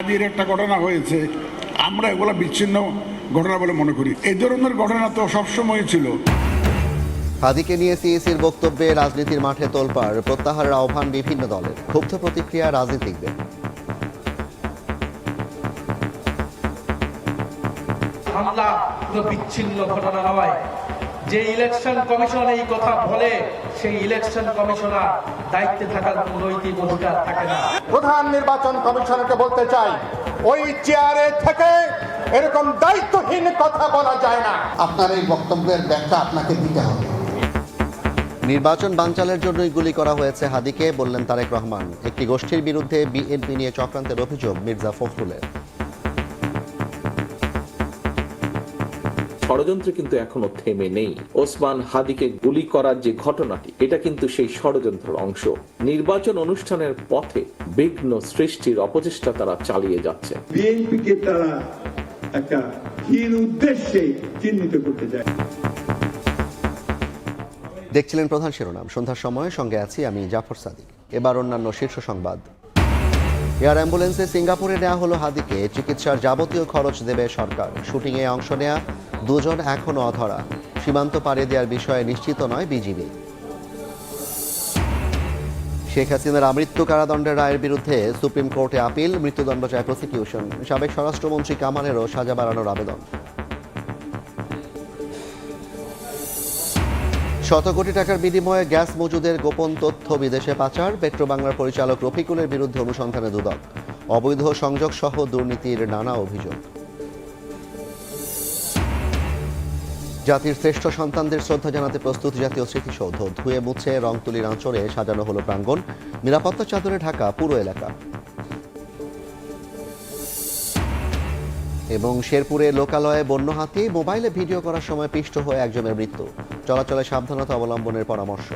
এর একটা ঘটনা হয়েছে, আমরা এগুলো বিচ্ছিন্ন ঘটনা বলে মনে করি। এই ধরনের ঘটনা তো সবসময় ছিল। হাদিকে নিয়ে সিএসির বক্তব্যে রাজনীতির মাঠে তোলপাড়, প্রত্যাহারের আহ্বান বিভিন্ন দলের, ক্ষুব্ধ প্রতিক্রিয়া রাজনীতিকদের। হামলা কোনো বিচ্ছিন্ন ঘটনা নয়। যে ইলেকশন কমিশন এই কথা বলে, সেই ইলেকশন কমিশনার দায়িত্বে থাকার কোনো নৈতিক অধিকার থাকে না। প্রধান নির্বাচন কমিশনারকে বলতে চাই, ওই চেয়ারে থেকে এরকম দায়িত্বহীন কথা বলা যায় না। আপনার এই বক্তব্যের ব্যাখ্যা আপনাকে দিতে হবে। নির্বাচন বানচালের জন্যই গুলি করা হয়েছে হাদিকে, বললেন তারেক রহমান। একটি গোষ্ঠীর বিরুদ্ধে বিএনপি নিয়ে চক্রান্তের অভিযোগ মির্জা ফখরুলের। ষড়যন্ত্র কিন্তু এখনো থেমে নেই। ওসমান হাদিকে গুলি করার যে ঘটনাটি, এটা কিন্তু সেই ষড়যন্ত্রের অংশ। নির্বাচন অনুষ্ঠানের পথে বিঘ্ন সৃষ্টির অপচেষ্টা তারা চালিয়ে যাচ্ছে। বিএনপিকে তারা একটা হীন উদ্দেশ্যে চিহ্নিত করতে চায়। দেখছিলেন প্রধান শিরোনাম। সন্ধ্যার সময় সঙ্গে আছি আমি জাফর সাদিক। এবার অন্যান্য শীর্ষ সংবাদ। এয়ার অ্যাম্বুলেন্সে সিঙ্গাপুরে নেওয়া হলো হাদিকে, চিকিৎসার যাবতীয় খরচ দেবে সরকার। শুটিংয়ে অংশ নেয়া দুজন এখনও অধরা, সীমান্ত পাড়ি দেওয়ার বিষয়ে নিশ্চিত নয় বিজিবি। শেখ হাসিনার আমৃত্যু কারাদণ্ডের রায়ের বিরুদ্ধে সুপ্রিম কোর্টে আপিল, মৃত্যুদণ্ড চায় প্রসিকিউশন। সাবেক স্বরাষ্ট্রমন্ত্রী কামালেরও সাজা বাড়ানোর আবেদন। শত কোটি টাকার বিনিময়ে গ্যাস মজুদের গোপন তথ্য বিদেশে পাচার, পেট্রোবাংলার পরিচালক রফিকুলের বিরুদ্ধে অনুসন্ধানে দুদক। অবৈধ সংযোগ সহ দুর্নীতির নানা অভিযোগ। জাতির শ্রেষ্ঠ সন্তানদের শ্রদ্ধা জানাতে প্রস্তুত জাতীয় স্মৃতিসৌধ। ধুয়ে মুছে রং তুলির আঁচড়ে সাজানো হলো প্রাঙ্গণ, নিরাপত্তা চাদরে ঢাকা পুরো এলাকা। এবং শেরপুরে লোকালয়ে বন্য হাতি, মোবাইলে ভিডিও করার সময় পিষ্ট হয়ে একজনের মৃত্যু। চলাচলে সাবধানতা অবলম্বনের পরামর্শ।